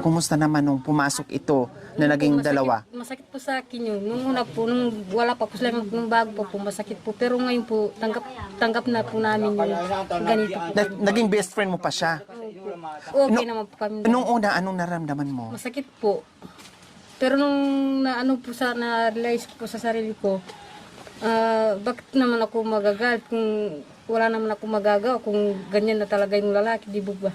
Kumusta naman nung pumasok ito na naging dalawa? Masakit po sa akin yun. Nung una po, nung wala pa po sila, nung bago pa po, masakit po. Pero ngayon po, tanggap na po namin yung ganito po. Naging best friend mo pa siya? Okay naman po kami. Nung una, anong naramdaman mo? Masakit po. Pero nung na-realize po sa sarili ko, bakit naman ako magagalit kung wala naman ako magagawa kung ganyan na talaga yung lalaki, di ba?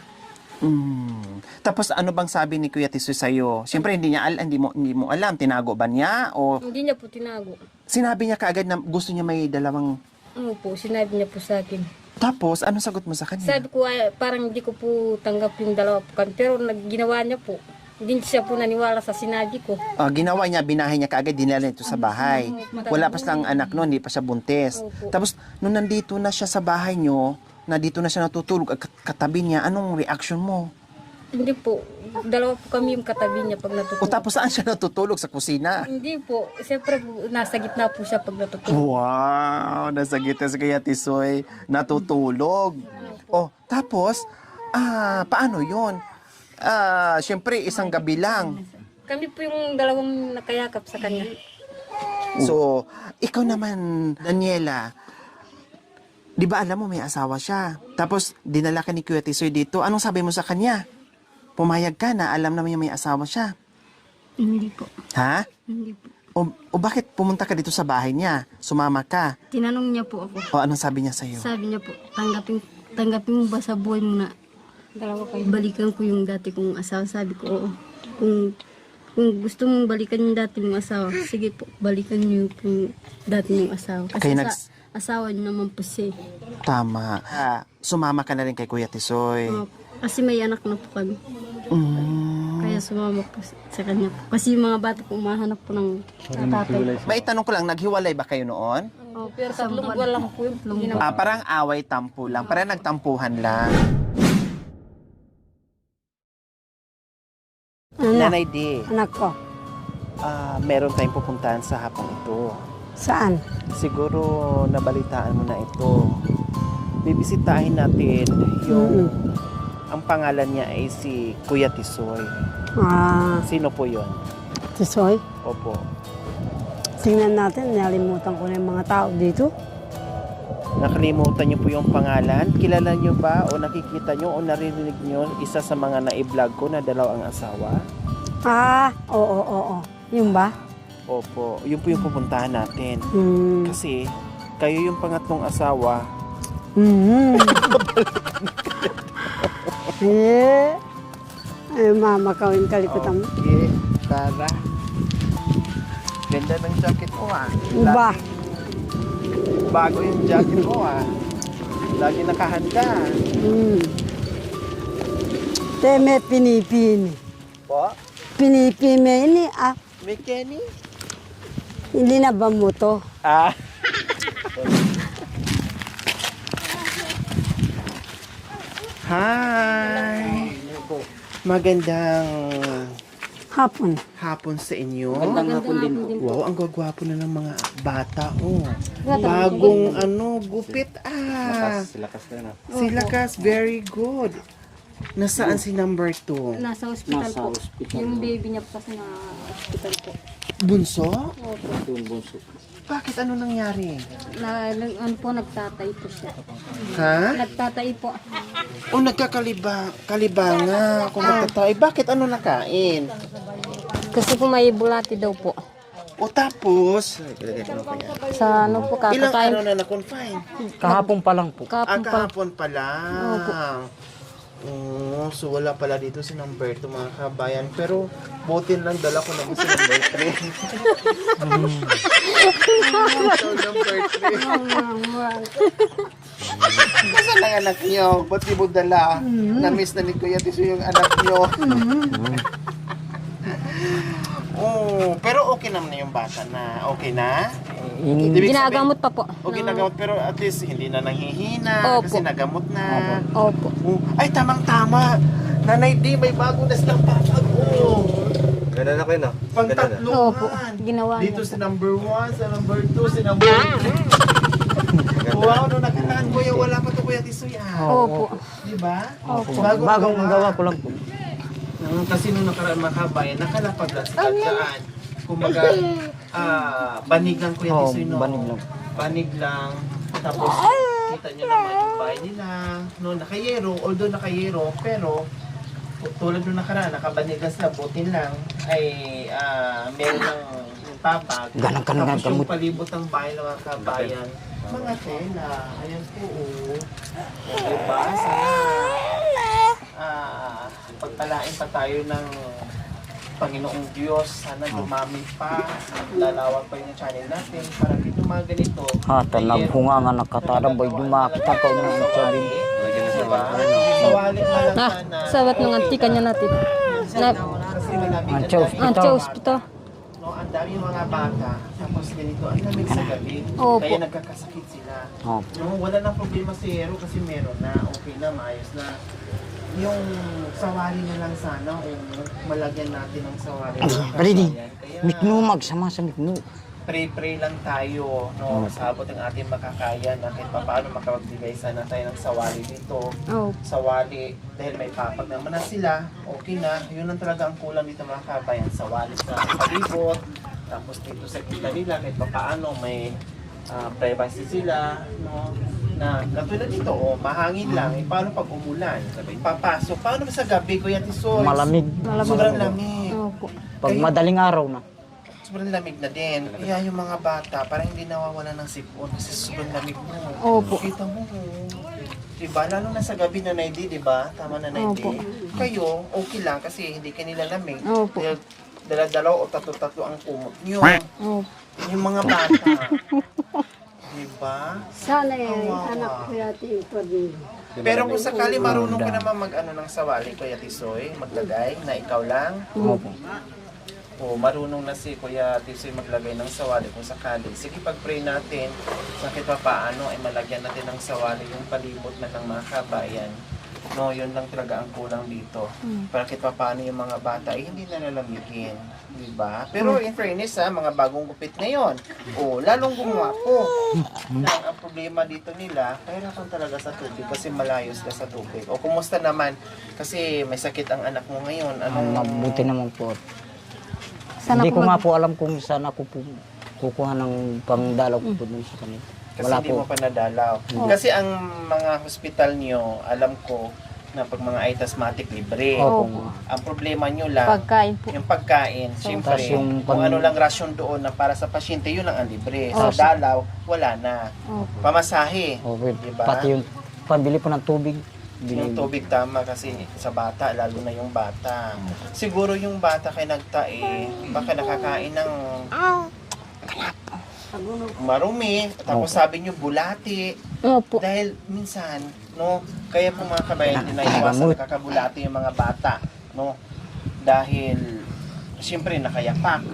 Tapos ano bang sabi ni Kuya Tisoy sa'yo? Siyempre hindi mo alam, tinago ba niya? O Hindi niya po tinago. sinabi niya kaagad na gusto niya may dalawang... Ano po, sinabi niya po sa akin. Tapos, anong sagot mo sa kanya? Sabi ko, parang hindi ko po tanggap yung dalawa po kami. Pero ginawa niya po. Hindi siya po naniwala sa sinabi ko. Ginawa niya, binahay niya kaagad, dinala ito sa bahay. Wala pa silang anak noon, hindi pa siya buntis. Opo. Tapos, nung nandito na siya sa bahay niyo, na dito na siya natutulog, katabi niya, anong reaction mo? Hindi po. Dalawa po kami yung katabi niya pag O natutulog. tapos saan siya natutulog? Sa kusina? Hindi po. Siyempre po, nasa gitna po siya pag natutulog. Wow! Nasa gitna si Kuya Tisoy, natutulog. O, tapos, paano yun? Siyempre, isang gabi lang. Kami po yung dalawang nakayakap sa kanya. So, ikaw naman, Daniela, di ba alam mo may asawa siya? Tapos, dinala ka ni Kuya Tisoy dito. Anong sabi mo sa kanya? Pumayag ka na, alam naman niya may asawa siya. Hindi po. Ha? Hindi po. O bakit pumunta ka dito sa bahay niya? Sumama ka? Tinanong niya po ako. O anong sabi niya sa'yo? Sabi niya po, tanggapin mo ba sa buhay mo na balikan ko yung dati kong asawa? Sabi ko, oo. Kung gusto mong balikan yung dati mong asawa, sige po, balikan niyo yung dati mong asawa. Kasi Kaya asawa niyo naman po siya. Tama. Sumama ka na rin kay Kuya Tisoy. Kasi may anak na po kami. Kaya sumama po sa kanya po. Kasi yung mga bata po umahanap po ng tatay. Maitanong ko lang, naghiwalay ba kayo noon? Pero tatlong buwan lang po yung Parang away-tampo lang. Parang nagtampuhan lang. Nanay Di, Anak ko. meron tayong pupuntahan sa hapong ito. Saan? Siguro nabalitaan mo na ito. Bibisitahin natin yung... Ang pangalan niya ay si Kuya Tisoy. Sino po yon? Tisoy. Opo. Tingnan natin, nalimutan ko na yung mga tao dito. Nakalimutan niyo po yung pangalan? Kilala niyo ba o nakikita niyo o narinig niyo isa sa mga na-vlog ko na dalawang asawa? Oo. Yung ba? Opo. Yun po yung pupuntahan natin. Kasi kayo yung pangatlong asawa. Ay, mama, kawin kalikutan mo. Okay, Tara. Ganda ng jacket mo Ba? Bago yung jacket mo Lagi nakahanda. Teme pinipini. Po? Pinipini ini May Kenny? Hindi na ba mo to? Hi! Magandang Hapon. sa inyo. Magandang hapon din po. Wow, ang gagwapo na ng mga bata, Bagong gupit, Sila kas, very good. Nasaan si number 2? Nasa hospital po. Yung baby niya po kasi na hospital po. Bunso? Opo. Bakit? Ano nangyari? Nagtatay po siya. Ha? Nagtatay po. O nagkakalibanga kung magtatay. Bakit? Ano nakain? Kasi po may bulati daw po. O tapos? Sa po, Ilang kakakain. araw na na-confine? Kahapon pa lang po. Kahapon pa lang. So wala pala dito si number 2 mga kabayan. Pero butin lang dala ko naman si number 3. So number 3. Nasaan ang anak niyo? Ba't di mo dala? Na-miss na ni Kuya Tisoy yung anak niyo. Pero okay naman na yung bata na. Okay na? Ibig Ginagamot pa po. O ginagamot pero at least hindi na nanghihina. Opo. Kasi nagamot na. Opo. Ay, tamang-tama. Nanay Di, may bago na silang papag. Ganda na kayo, no? Pang-tatluhan. Opo. Ginawa Dito niya. si number 1, sa number 2, si number 3. Opo. Di ba? Opo. Bagong gawa ko lang po. Kasi nung nakaraan mga kabayan, nakalapag lang sila dyan. Kumbaga, banig lang Kuya Oo, Tisoy, no? banig lang. Banig lang. Tapos, kita nyo naman yung bahay nila. No, nakayero, although nakayero, pero tulad nung nakaraan, nakabanig lang sila, butin lang, ay meron ng papag. Ganang ka na Tapos yung gamot. palibot ng bahay ng mga kabayan, mga tela. Ayan po, oh. O, diba? Sana, pagpalain pa tayo ng Panginoong Diyos. Sana dumami pa, lalawag pa yung channel natin para dito mga ganito. Ha, tanang hunga nga nakatarang boy dumakita ko ng sabi. Diba? Sawali na lang sana. Sawat ng antika niya natin. Na, Kasi malamig Ang ang Diyos. dahil. ang hospital. No, ang dami mga bata. Tapos ganito, ang lamig sa gabi. Opo. Kaya nagkakasakit sila. Oh. No, wala nang problema si Hero kasi meron na. Okay na, maayos na. Yung sawali na lang sana kung malagyan natin ng sawali. Ready. Kaya Mikno magsama sa mikno. pray-pray lang tayo, no, sa abot ng ating makakaya na kahit paano makapagbigay sana tayo ng sawali dito. Opo. Sawali, dahil may papag naman na sila, okay na. Yun ang talaga ang kulang dito mga kabayan. Sawali sa palibot, tapos dito sa kita nila, kahit paano may privacy sila, no, na katulad dito, mahangin lang, paano pag umulan, papasok, paano sa gabi, Kuya Tisoy? Malamig. Sobrang lamig. Opo. Pag madaling araw na. Sobrang lamig na din. Kaya yung mga bata, parang hindi nawawala ng sipon kasi sobrang lamig mo. Opo. Kita mo. Diba? Lalo na sa gabi na Naidi, diba? Tama na Naidi. Opo. Kayo, okay lang kasi hindi kanila lamig. Opo. Dala-dalaw o tatlo-tatlo ang kumot nyo. Opo. Yung mga bata. Diba? Sana Kawawa. anak ko yati ito din. Pero kung sakali marunong ka naman mag-ano ng sawali, Kuya Tisoy, maglagay na ikaw lang. Opo. O marunong na si Kuya Tisoy maglagay ng sawali kung sakali. Sige, pag-pray natin, sakit pa paano ay malagyan natin ng sawali yung palibot na ng mga kabayan. No, yun lang talaga ang kulang dito. Para kahit pa paano yung mga bata ay hindi nalalamigin. Diba? Pero in fairness mga bagong gupit ngayon. O, lalong gumwapo. Ang problema dito nila, kahirapan talaga sa tubig kasi malayos ka sa tubig. O, kumusta naman? Kasi may sakit ang anak mo ngayon. Ang mabuti naman po. Sana Hindi po ko nga po alam kung saan ako po kukuha ng pangdalaw ko po dun sa kanila. Kasi Wala hindi po. mo pa nadalaw. Kasi ang mga hospital nyo, alam ko, na pag mga eye asthmatic, libre. Opo. Ang problema nyo lang, Pagkain po. yung pagkain, siyempre, Tas yung kung pag- ano lang rasyon doon na para sa pasyente, yun lang ang libre. Opo. Sa dalaw, wala na. Opo. Pamasahe. Opo. Diba? Pati yung pambili po ng tubig. Yung tubig tama kasi sa bata, lalo na yung bata. Siguro yung bata kay nagtae, baka nakakain ng marumi, tapos sabi nyo bulati. Opo. Dahil minsan, no, kaya po mga kabayan din naiwasan kakabulati yung mga bata, no? Dahil siyempre nakayapak.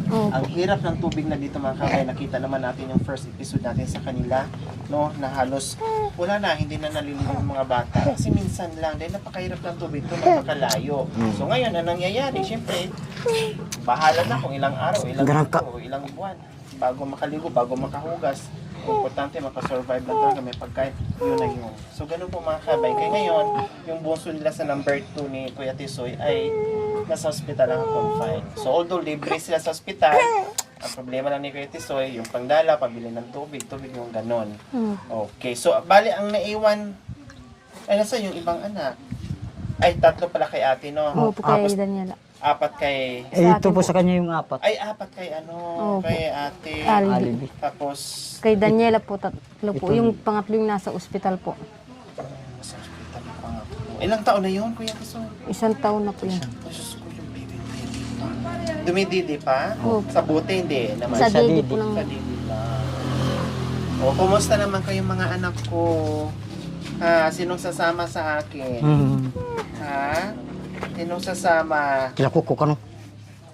Opo. Ang hirap ng tubig na dito mga kabayan, nakita naman natin yung first episode natin sa kanila, no, na halos wala na, hindi na naliligo yung mga bata. Kasi minsan lang, dahil napakahirap ng tubig ito, napakalayo. So ngayon, ang nangyayari, siyempre, bahala na kung ilang araw, ilang linggo, ilang buwan, bago makaligo, bago makahugas. Importante makasurvive lang talaga, may pagkain, yun na yun. So ganun po mga kabay. Kaya ngayon, yung bunso nila sa number 2 ni Kuya Tisoy ay nasa hospital ang confined. So although libre sila sa hospital, ang problema lang ni Kuya Tisoy, yung pangdala, pabili ng tubig yung ganon. Okay, so bali ang naiwan, ay nasa yung ibang anak? Ay, 3 pala kay ate, no? Opo, kay Tapos, Daniela. 4 kay... Ito po sa kanya yung 4. Ay, 4 kay Opo. kay ate. Alibi. Tapos, Kay Daniela po, 3 po. Yung pangatlo yung nasa ospital po. sa hospital yung pangatlo. Ilang taon na yun, Kuya Tisoy? 1 taon na po yan. Diyos ko, yung baby pa. Dumididi pa? Opo. Sa buti, hindi naman. Sa Sa didi didi. po lang. Sa didi lang. O, kumusta naman kayong mga anak ko? Ha, sinong sasama sa akin? Ha? Sinong sasama? Kila ko kano.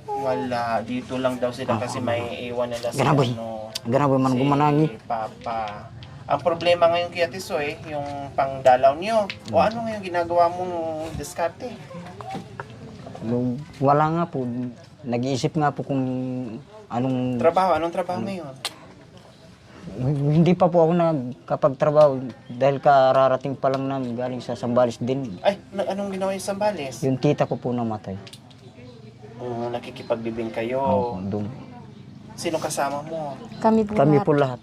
Wala. Dito lang daw sila kasi may iwan nila sa Ganaboy. Ganaboy man gumanangi. Papa. Ang problema ngayon kaya Tisoy, yung pangdalaw niyo. O ano ngayon ginagawa mong diskarte? Wala nga po. Nag-iisip nga po kung anong... Trabaho? Anong trabaho ngayon? Hindi pa po ako nagkapagtrabaho dahil kararating pa lang namin galing sa Sambales din. Ay, anong ginawa yung Sambales? Yung tita ko po namatay. Nakikipagbibing kayo. Opo, doon. Sino kasama mo? Kami po Kami lahat. po lahat.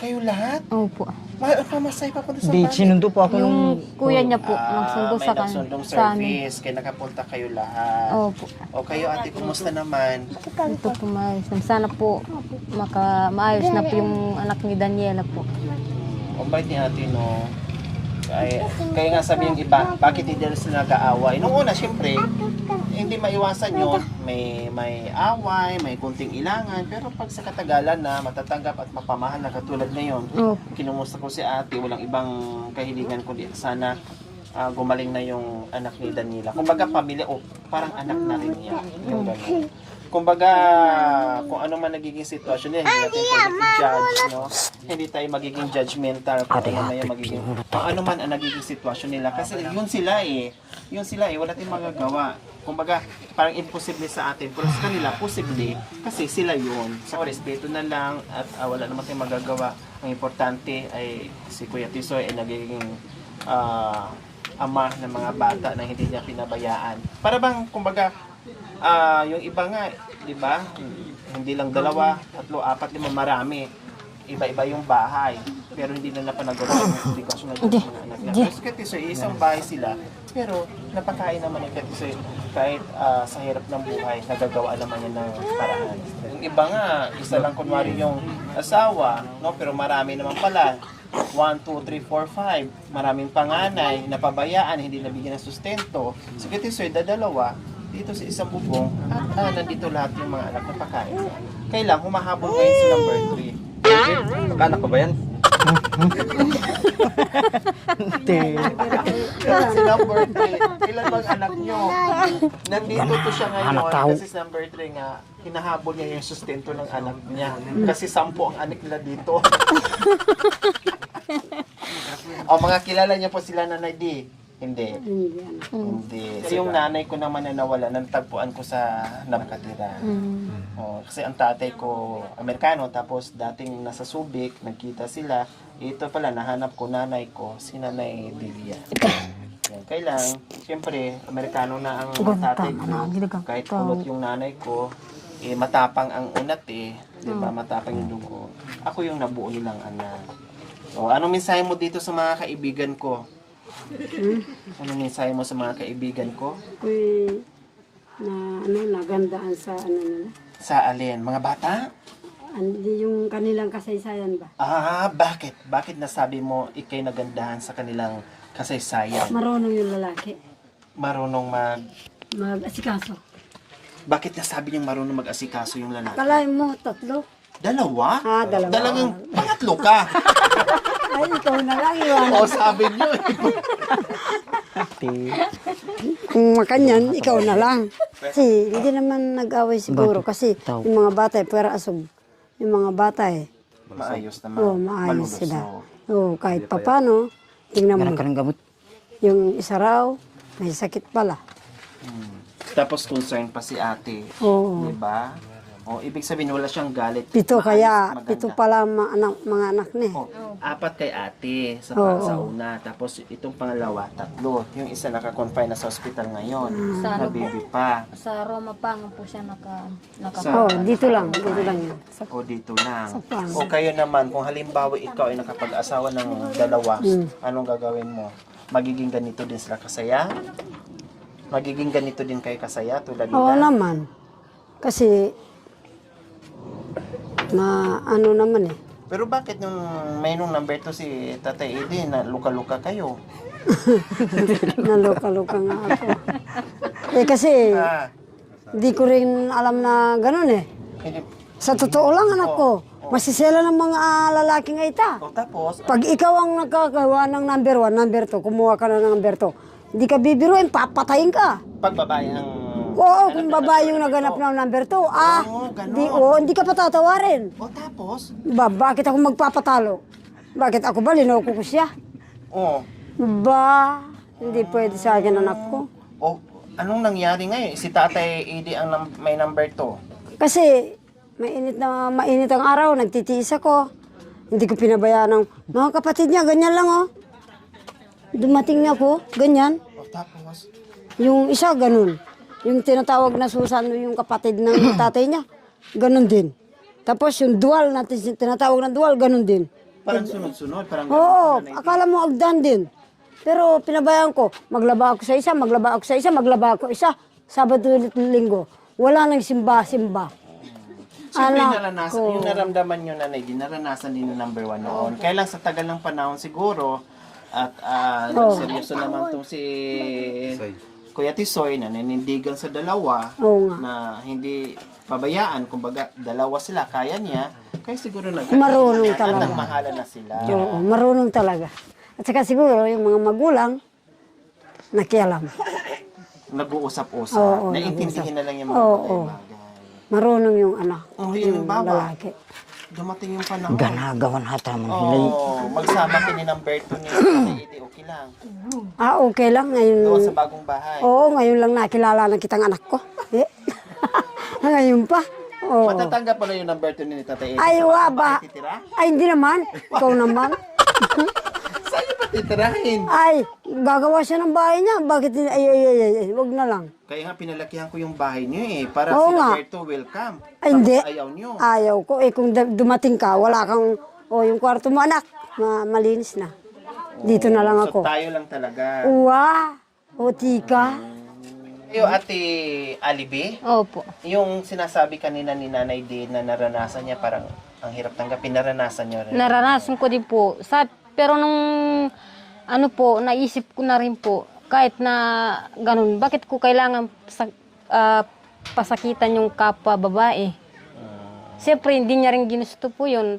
Kayo lahat? Opo. Pamasay pa po sa Di, Sambales? sinundo po ako Yung nung... kuya niya po, nagsundo may sa nagsundong sa amin. service, kaya nakapunta kayo lahat. Opo. O kayo ate, kumusta naman? Ito po maayos. Sana po maayos na po yung anak ni Daniela po. Ang bait ni ate, no? Kaya nga sabi yung iba, bakit hindi sila nag-aaway? Nung una, syempre, hindi maiwasan yun. May away, may kunting ilangan. Pero pag sa katagalan na matatanggap at mapamahal na katulad ngayon, Opo. kinumusta ko si ate, walang ibang kahilingan kundi sana gumaling na yung anak ni Daniela. Kumbaga pamilya, parang anak na rin niya. Yung ganun. Kumbaga, kung ano man nagiging sitwasyon niya, hindi natin pwede i-judge, no? Hindi tayo magiging judgmental kung ano man yung magiging, kung ano man ang nagiging sitwasyon nila. Kasi yun sila eh, wala tayong magagawa. Kumbaga, parang imposible sa atin, pero sa kanila, posible, kasi sila yun. So, respeto na lang at wala naman tayong magagawa. Ang importante ay si Kuya Tisoy ay nagiging ama ng mga bata na hindi niya pinabayaan. Para bang, kumbaga, yung iba nga, di ba? Hindi lang 2, 3, 4, 5, marami. Iba-iba yung bahay. Pero hindi na napanagawa yung edukasyon ng mga anak niya. Pero Kuya Tisoy, isang bahay sila. Pero napakain naman yung Kuya Tisoy kahit sa hirap ng buhay, nagagawa naman yan ng paraan. Yung iba nga, isa lang kunwari yung asawa, no? Pero marami naman pala. 1, 2, 3, 4, 5. Maraming panganay, napabayaan, hindi nabigyan ng sustento. Si Kuya Tisoy, dadalawa dito sa isang bubong at nandito lahat yung mga anak na pakain. Kailang humahabol ngayon si number 3. Magkaanak ko ba yan? Si number 3, ilan bang anak nyo? Nandito to siya Anak ngayon tao. kasi si number 3 nga, hinahabol niya yung sustento ng anak niya. Kasi 10 ang anak nila dito. O mga kilala niya po sila Nanay D? Hindi. Hindi. Kasi yung nanay ko naman na nawala, nagtagpuan ko sa nakatira. Kasi ang tatay ko, Amerikano, tapos dating nasa Subic, nagkita sila. Ito pala, nahanap ko nanay ko, si Nanay Delia. Yan. Kailang, siyempre, Amerikano na ang tatay ko. Kahit kulot yung nanay ko, matapang ang unat diba? Matapang yung dugo. Ako yung nabuo nilang anak. O, anong mensahe mo dito sa mga kaibigan ko? Anong mensahe mo sa mga kaibigan ko? Uy, nagandaan sa nila. Sa alin? Mga bata? Hindi yung kanilang kasaysayan ba? Bakit? Bakit nasabi mo ikay nagandahan sa kanilang kasaysayan? Marunong yung lalaki. Marunong Mag-asikaso. Bakit nasabi niyang marunong mag-asikaso yung lalaki? Kalahin mo, 3. Dalawa? Dalawa. Talagang pangatlo ka. Ay, ikaw na lang yun. O, sabi niyo. Kung makanyan, ikaw na lang. Kasi hindi naman nag-away siguro. Kasi yung mga bata, pwera asog. Yung mga bata Maayos naman. maayos Malulusog. sila. Kahit papano, tingnan mo. Meron ka ng gamot. Yung isa raw, may sakit pala. Tapos concern pa si ate. Oo. Diba? O, ibig sabihin wala siyang galit. 7 kaya, Maayos, 7 maganda. pala mga anak ni. Oh, 4 kay ate sa, Oo. sa una. Tapos itong pangalawa, 3. Yung isa naka-confine na sa hospital ngayon. Sa Na ano po? baby pa. Sa Roma pa nga po siya Sa- Dito lang yan. O dito lang. Pang. O kayo naman, kung halimbawa ikaw ay nakapag-asawa ng 2, anong gagawin mo? Magiging ganito din sila kasaya? Magiging ganito din kayo kasaya tulad Oo nila? naman. Kasi, ano naman Pero bakit nung may nung number 2 si Tatay Edi na luka-luka kayo? Naloka-loka nga ako. Kasi, di ko rin alam na ganun Hindi. Sa totoo lang anak ko, masisela ng mga lalaking ita. O tapos, Pag ikaw ang nakagawa ng number 1, number 2, kumuha ka na ng number 2, hindi ka bibiruin, papatayin ka. pag babae ang... Oo, kung babae yung naganap ng number 2, ganon. hindi ka patatawarin. O tapos, Bakit ako magpapatalo? Bakit ako ba, linoko ko siya? o, Hindi pwede sa akin anak ko. anong nangyari ngayon? Si Tatay Edi ang may number 2. Kasi mainit ang araw, nagtitiis ako. Hindi ko pinabayaan ng mga kapatid niya, ganyan lang oh. Dumating niya ako, ganyan. O, tapos, Yung isa, ganun. Yung tinatawag na Susan, yung kapatid ng tatay niya, ganun din. Tapos yung dual natin, tinatawag na dual, ganun din. parang sunod-sunod, parang Oo, akala mo agdan din. Pero pinabayaan ko, maglaba ako sa isa, maglaba ako sa isa, maglaba ako isa. Sabado ulit ng linggo. Wala nang simba-simba. Siyempre, Anak naranasan, ko. yung naramdaman nyo nanay, dinaranasan din yung number 1 noon. Kaya lang sa tagal ng panahon siguro, at seryoso naman itong si Kuya Tisoy na nanindigan sa dalawa, Oo nga. na hindi pabayaan, kumbaga dalawa sila, kaya niya, kaya siguro Marunong talaga. at nagmahalan na sila. Oo, marunong talaga. At saka siguro yung mga magulang, nakialam. Nag-uusap-usap, Oo, naiintindihin na lang yung mga Oo. bagay-bagay. Marunong yung anak, Oh, yung bawa, lalaki. dumating yung panahon. Ganagawan hata man hilay. Oo, magsama kini ng Berto ni Hindi okay lang. Okay lang ngayon. Doon sa bagong bahay. Oo, ngayon lang nakilala ng kitang anak ko. Eh. Ngayon pa. Oo. Matatanggap mo na yung number 2 ni Tatay Eddie. Ay, Sa wa bahay ba? titira? Ay, hindi naman. Ikaw naman. Saan niyo pa titirahin? Ay, gagawa siya ng bahay niya. Bakit? Ay, wag na lang. Kaya nga pinalakihan ko yung bahay niyo eh. Para Oo si nga. Berto welcome. Ay, hindi. Tapos ayaw niyo. Ayaw ko. Eh, kung dumating ka, wala kang, yung kwarto mo, anak, malinis na. Dito na lang So ako. tayo lang talaga. Uwa, o tika. Yung Ate Alibi, Opo. yung sinasabi kanina ni Nanay Din na naranasan niya parang ang hirap tanggapin, naranasan niyo rin. Naranasan ko din po. Pero nung ano po, naisip ko na rin po, kahit na ganun, bakit ko kailangan pasakitan yung kapwa babae? Siyempre, hindi niya rin ginusto po yun.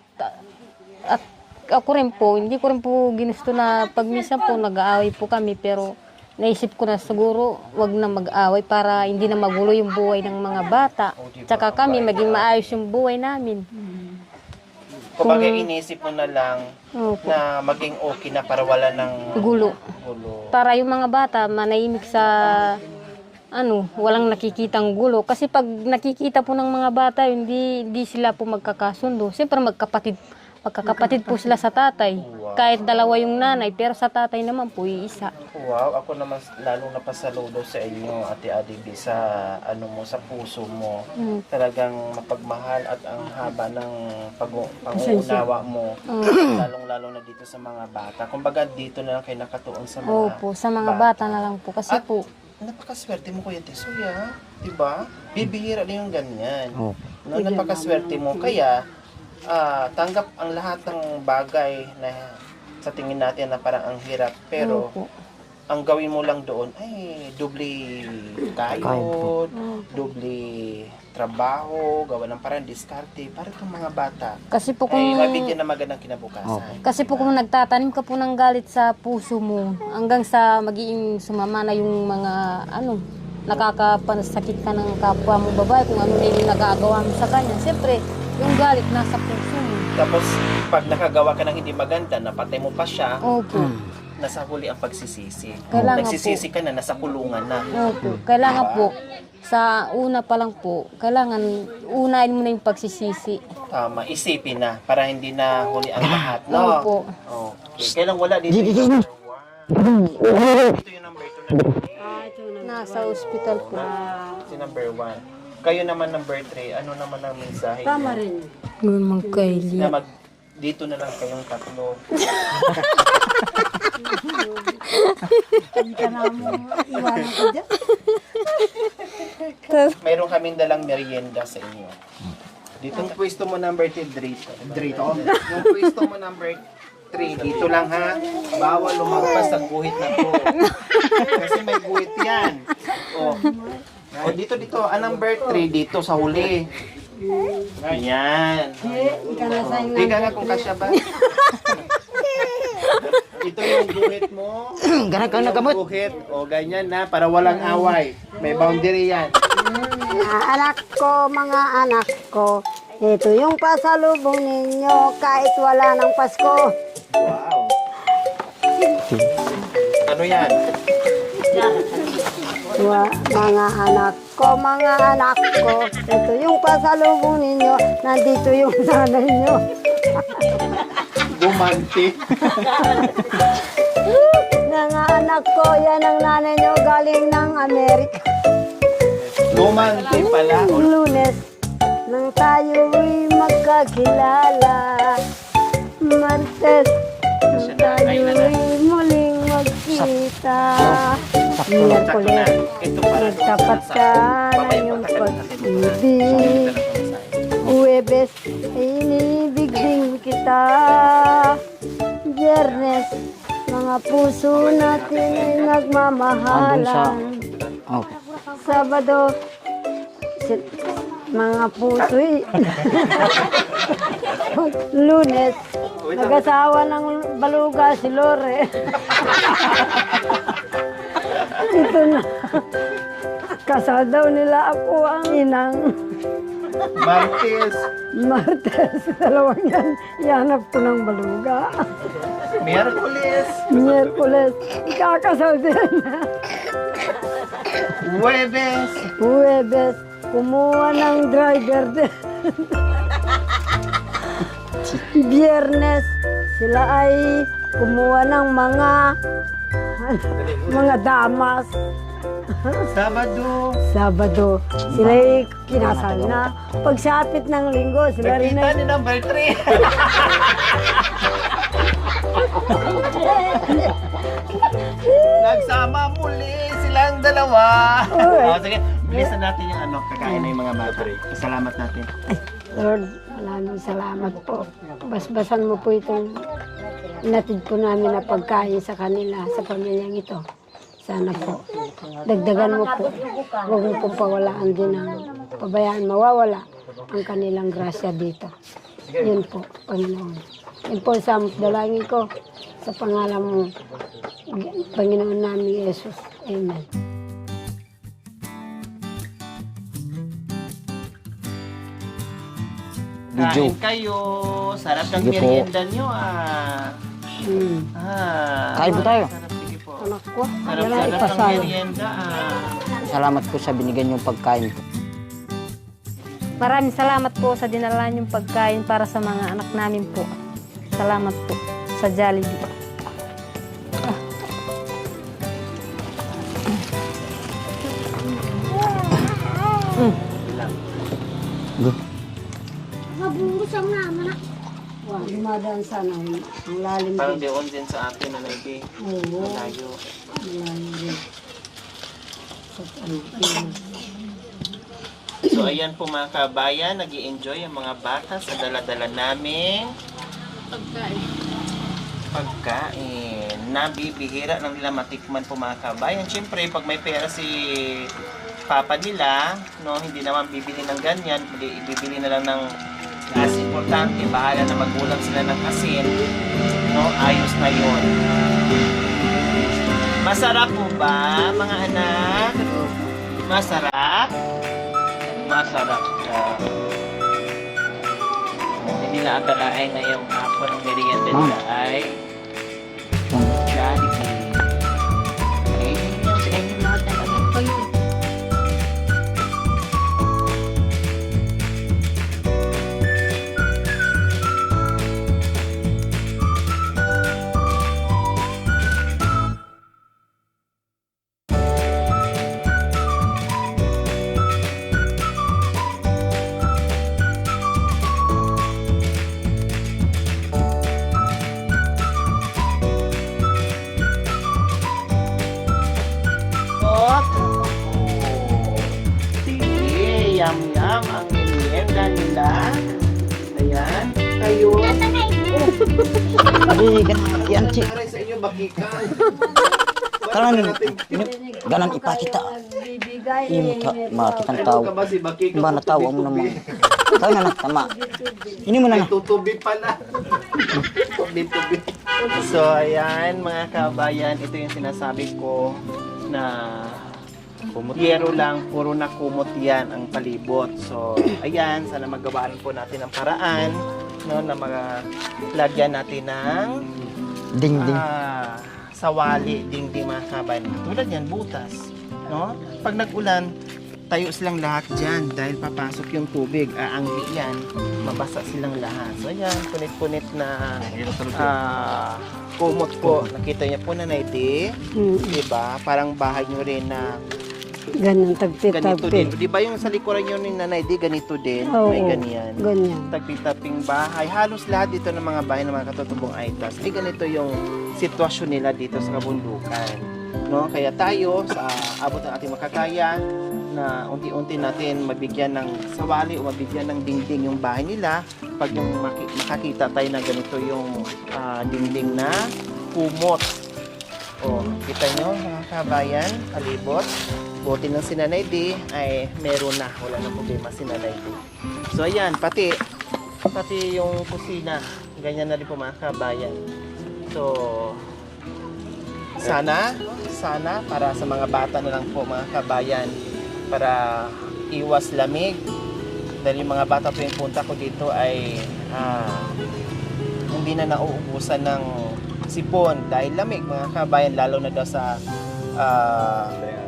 At ako rin po, hindi ko rin po ginusto na pag minsan po nag-aaway po kami, pero naisip ko na siguro wag na mag-away para hindi na magulo yung buhay ng mga bata. Tsaka kami maging maayos yung buhay namin. Kumbaga inisip mo na lang Opo. na maging okay na para wala ng Gulo. gulo. Para yung mga bata manahimik sa walang nakikitang gulo. Kasi pag nakikita po ng mga bata, hindi sila po magkakasundo. Siyempre magkakapatid po sila sa tatay. Kahit dalawa yung nanay, pero sa tatay naman po isa. Wow, ako naman lalong napasaludo sa inyo, Ate Adibi, sa sa puso mo. Talagang mapagmahal at ang haba ng pangunawa mo. Lalong-lalo na dito sa mga bata. Kumbaga dito na lang kayo nakatuon sa mga Opo, sa mga bata na lang po. Kasi At po, napakaswerte mo, Kuya Tisoy, ha? Diba? Bibihira na yung ganyan. Oh. No, napakaswerte mo. Kaya, tanggap ang lahat ng bagay na sa tingin natin na parang ang hirap. Pero, Opo. ang gawin mo lang doon ay doble kayod, doble trabaho, gawa ng parang diskarte para itong mga bata kasi po ay kung mabigyan ng magandang kinabukasan. Kasi po kung nagtatanim ka po ng galit sa puso mo, hanggang sa magiging sumama na yung mga nakakapansakit ka ng kapwa mo babae, kung ano na yung nagagawa mo sa kanya. Siyempre, yung galit nasa puso mo. Tapos, pag nakagawa ka ng hindi maganda, napatay mo pa siya, Opo. nasa huli ang pagsisisi. Kailangan Nagsisisi ka na, nasa kulungan na. Opo. Kailangan po, sa una pa lang po, kailangan unahin mo na yung pagsisisi. Tama, isipin na para hindi na huli ang lahat, no? Opo. Okay. Kailang wala dito yung number 1. Ito yung number 2 na Nasa ospital po. si number 1. Kayo naman number 3, ano naman ang mensahe Tama niya? rin. Ngayon magkaili. Na dito na lang kayong tatlo. Hindi ka na mo iwanan ko dyan. Mayroon kaming dalang merienda sa inyo. Dito yung pwesto mo number 3, Drito. Yung pwesto mo number 3, dito lang ha. Bawal lumagpas sa guhit na to. Kasi may guhit yan. O dito. Ang number 3 dito sa huli. Yan. Ika na sa Hindi ka nga kung kasya ba? Ito yung guhit mo. Ganang ka Yung nagamot. guhit. O ganyan na, para walang away. May boundary yan. Anak ko, mga anak ko, ito yung pasalubong ninyo kahit wala ng Pasko. Wow. Ano yan? Mga anak ko, ito yung pasalubong ninyo, nandito yung nanay nyo. Gumanti. Mga anak ko, yan ang nanay nyo galing ng Amerika. Gumanti pala. Lunes, nang tayo'y magkakilala. Martes, nang tayo'y muling magkita. Miyerkules, nagtapat ka na iyong pag-ibig. Huwebes, ay inibig din kita. Biyernes, mga puso natin ay nagmamahalan. Okay. Sabado, mga puso'y. Lunes, nag-asawa ng baluga si Lore. Ito na. Kasal daw nila ako ang inang. Martes. Martes, dalawang yan. Ihanap ko ng baluga. Miyerkules. Miyerkules, ikakasal din. Huwebes. Huwebes, kumuha ng driver din. Biyernes, sila ay kumuha ng mga damas. Sabado. Sabado, sila ay kinasal na. Pagsapit ng linggo, sila rin Nakita ay... ni number 3. Nagsama muli silang dalawa. Oh, sige, bilisan natin yung kakain na yung mga bata. Salamat natin. Lord, maraming salamat po. Basbasan mo po itong inatid po namin na pagkain sa kanila, sa pamilyang ito. Sana po, dagdagan mo po. Huwag mo po pawalaan din ang pabayaan, mawawala ang kanilang grasya dito. Yun po, Panginoon. Yun po sa dalangin ko sa pangalan mo, Panginoon namin Jesus. Amen. Video. Kain kayo. Sarap ng Sige po. merienda nyo Hmm. Kain po tayo. Sarap, sige po. Anak ko, Sarap wala ng ipasal. merienda Salamat po sa binigyan yung pagkain po. Maraming salamat po sa dinala niyong pagkain para sa mga anak namin po. Salamat po sa Jollibee. Wow, dumadaan sana ang lalim Parang din. doon din sa atin na naibi. Oo, Tayo. malalim din. Sa ano, So ayan po mga kabayan, nag enjoy ang mga bata sa dala-dala namin pagkain. Nabibihira ng nila matikman po mga kabayan. Siyempre, pag may pera si papa nila, no, hindi naman bibili ng ganyan, kundi ibibili na lang ng gas. Importante, bahala na magulang sila ng asin. No, ayos na yun. Masarap po ba, mga anak? Masarap? Masarap siya. Hindi na akalain na yung hapon ng merienda nila ay Jollibee. Okay, yun sa inyo lahat na kayo. Sige, yum-yum ang merienda nila. Ayan, kayo. Hindi, ganun. Yan, Chi. Aray sa inyo, bakikan. Kalan, ganang ipakita. bibigay Imo makitang tao. Ka ba si bakikan? Ba na tao mo naman. Tayo na tama. Ini mo na na. Tutubi pala. Tubi-tubi. So, ayan mga kabayan, ito yung sinasabi ko na yero lang, puro na kumot yan ang palibot. So, ayan, sana magawaan po natin ang paraan, no, na mga lagyan natin ng Ding-ding. sawali, ding-ding mga kabayan. Tulad yan, butas. No? Pag nag-ulan, tayo silang lahat dyan dahil papasok yung tubig. Aanggi yan. Mabasa silang lahat. So ayan, punit-punit na kumot po. Nakita niya po, Nanay Di. Diba? Parang bahay nyo rin na Ganyan, ganito din. tagpi-tagpi. Di ba yung sa likuran nyo ni Nanay Di, ganito din? Oo, May ganyan. ganyan. Tagpi-taping bahay. Halos lahat dito ng mga bahay ng mga katutubong Aitas. Ganito yung sitwasyon nila dito sa kabundukan. No? Kaya tayo, sa abot ng ating makakaya, na unti-unti natin mabigyan ng sawali o mabigyan ng dingding yung bahay nila. Pag yung makakita tayo na ganito yung dingding na kumot. O, kita nyo mga kabayan, palibot. Buti ng si Nanay Di ay meron na. Wala na problema si Nanay Di. So ayan, pati yung kusina. Ganyan na rin po mga kabayan. So, sana para sa mga bata na lang po mga kabayan, para iwas lamig. Dahil yung mga bata po yung punta ko dito ay hindi na nauubusan ng sipon dahil lamig mga kabayan, lalo na daw sa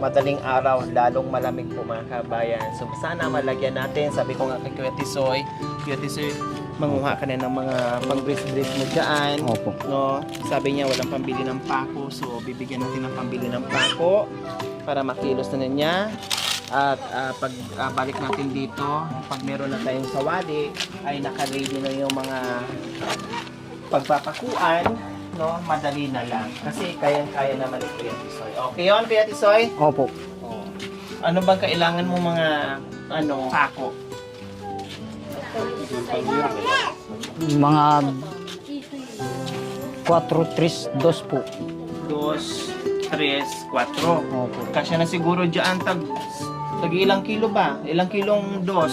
madaling araw, lalong malamig po mga kabayan. So sana malagyan natin, sabi ko nga kay Kuya Tisoy, manguha ka na ng mga pang-bris-bris mo dyan. Opo. No? Sabi niya walang pambili ng pako, so bibigyan natin ng pambili ng pako para makilos na niya. At pag balik natin dito, pag meron na tayong sawali, ay naka-ready na yung mga pagpapakuan, no? Madali na lang. Kasi kayang-kaya naman ni Kuya Tisoy. Okay yun, Kuya Tisoy? Opo. Oh. Ano bang kailangan mo mga pako? Mga 4-3-2 po. 2, 3, 4. Opo. Kasya na siguro dyan tag ilang kilo ba? Ilang kilong dos?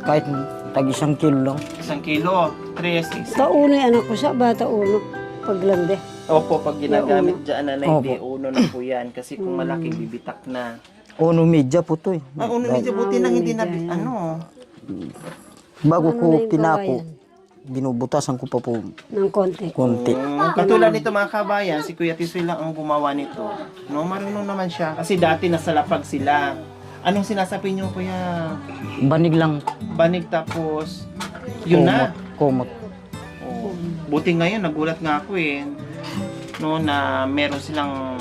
Kahit tag 1 kilo lang. 1 kilo, 3, 6. Tauno yung anak ko sa bata uno. Paglande. Opo, pag ginagamit dyan na Opo. hindi, uno na po yan. Kasi kung malaki, bibitak na. Uno media po to eh. Uno medyo buti nang hindi na, Bago Ano ko na yung pinako, kawayan? binubutasan ko pa po Ng konti. konti. Katulad nito mga kabayan, si Kuya Tisoy lang ang gumawa nito. No, marunong naman siya. Kasi dati nasa lapag sila. Anong sinasabi niyo, Kuya? Banig lang. Banig tapos, yun na. Kumot. Oh. Buti ngayon, nagulat nga ako eh. No, na meron silang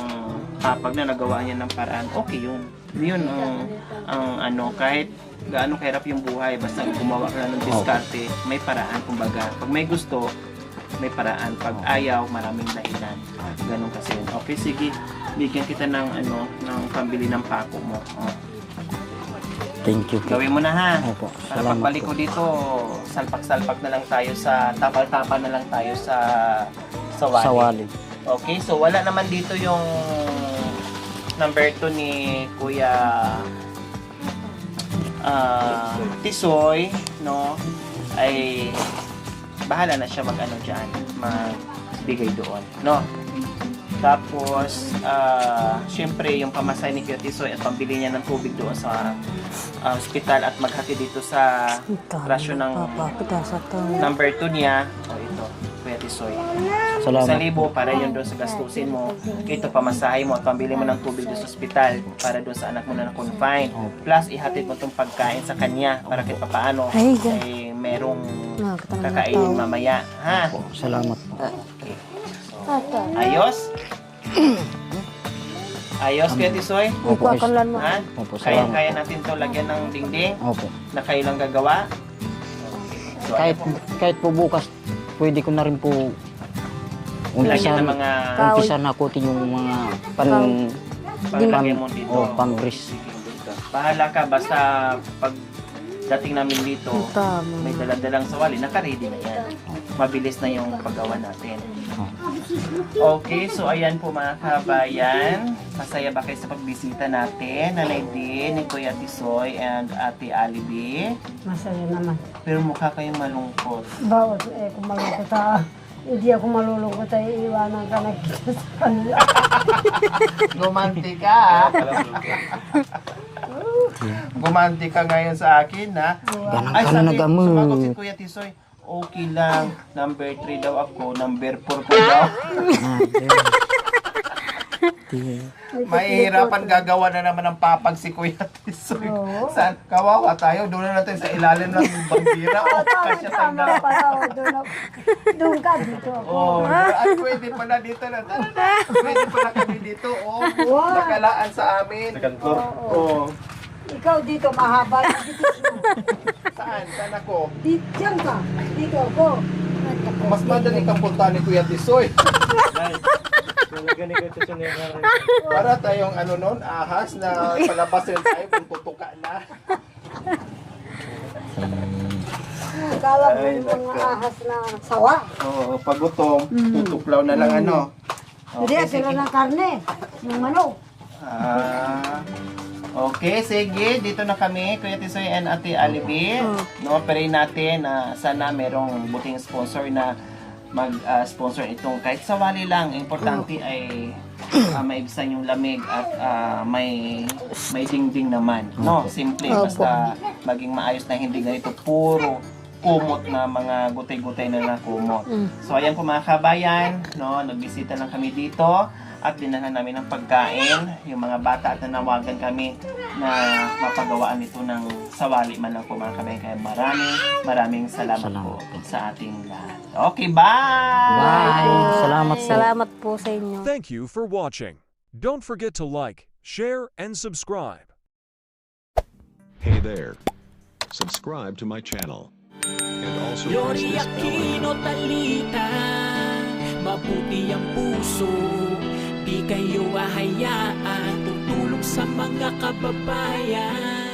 kapag na nagawa niya ng paraan. Okay yun. Yun ang kahit gaano kahirap yung buhay, basta gumawa ka ng diskarte, may paraan kumbaga. Pag may gusto, may paraan. Pag ayaw, maraming dahilan. Ganun kasi yun. Okay, sige. Bigyan kita ng ng pambili ng pako mo. Oh. Thank you po. Gawin mo na ha. Opo. Para Salamat pagbalik po. ko dito, salpak-salpak na lang tayo sa tapal-tapal na lang tayo sa sawali. Sawali. Okay, so wala naman dito yung number 2 ni Kuya Tisoy, no? Ay bahala na siya mag-ano dyan, magbigay doon, no? Tapos, syempre, yung pamasahe ni Kuya Tisoy at pambili niya ng tubig doon sa hospital at maghati dito sa rasyon ng number 2 niya. O ito, Kuya Tisoy. Salamat. 1,000 para yun doon sa gastusin mo. Ito, pamasahe mo at pambili mo ng tubig doon sa ospital para doon sa anak mo na na-confine. Plus, ihatid mo itong pagkain sa kanya para kahit papaano ay merong kakainin mamaya. Ha? Opo. Salamat po. Ayos? Ayos, Kuya Tisoy? Opo. Ha? Opo, salamat. Kaya natin to lagyan ng dingding Opo. na kayo lang gagawa. So, Kahit po bukas, pwede ko na rin po lagyan ng mga umpisa na kutin yung mga panglagyan mo dito. pang-bris. Bahala ka, basta pag dating namin dito, may daladalang sawali, naka-ready na yan. Mabilis na yung paggawa natin. Okay, so ayan po mga kabayan. Masaya ba kayo sa pagbisita natin? Nanay din ni Kuya Tisoy and Ate Alibi. Masaya naman. Pero mukha kayong malungkot. Bawat kung malungkot hindi ako malulungkot ay iwanan ka na kita sa kanila. Gumanti ka, ha? Gumanti ka ngayon sa akin, ha? Ganang ka na nagamot. sumagot si Kuya Tisoy, okay lang, number 3 daw ako, number 4 ko daw. Mahihirapan gagawa na naman ng papag si Kuya Tisoy. Saan? Kawawa tayo. Doon na natin sa ilalim ng bandira. O, kasya tayo na. Doon ka dito. Oh, at pwede pala dito na. Tara na. Pwede pala kami dito. Oh, nakalaan sa amin. Oh. Ikaw dito, mahaba. Saan? Saan ako? Dito, dyan ka. Dito ako. Mas madali kang punta ni Kuya Tisoy. Para tayong ano nun, ahas na palabas rin tayo kung tutuka na. Kala mo yung mga ahas na sawa. Oo, pag gutom, tutuklaw na lang ano. Hindi, sila ng karne. Ng manok. Okay, sige. Dito na kami, Kuya Tisoy and Ate Alibi. No, pray natin na sana merong buting sponsor na mag-sponsor itong kahit sawali lang. Importante ay maibsan yung lamig at may dingding naman. No, simple. Basta maging maayos na hindi ganito puro kumot na mga gutay-gutay na kumot. So ayan po mga kabayan, no, nagbisita lang kami dito at dinala namin ng pagkain. Yung mga bata at nanawagan kami na mapagawaan ito ng sawali man lang po mga kabayan. Kaya maraming salamat po sa ating lahat. Okay, bye! Bye! Salamat po. Salamat po sa inyo. Thank you for watching. Don't forget to like, share, and subscribe. Hey there. Subscribe to my channel. And also press Yori this bell icon. Aquino Talita, mabuti ang puso, di kayo ahayaan, tutulong sa mga kababayan.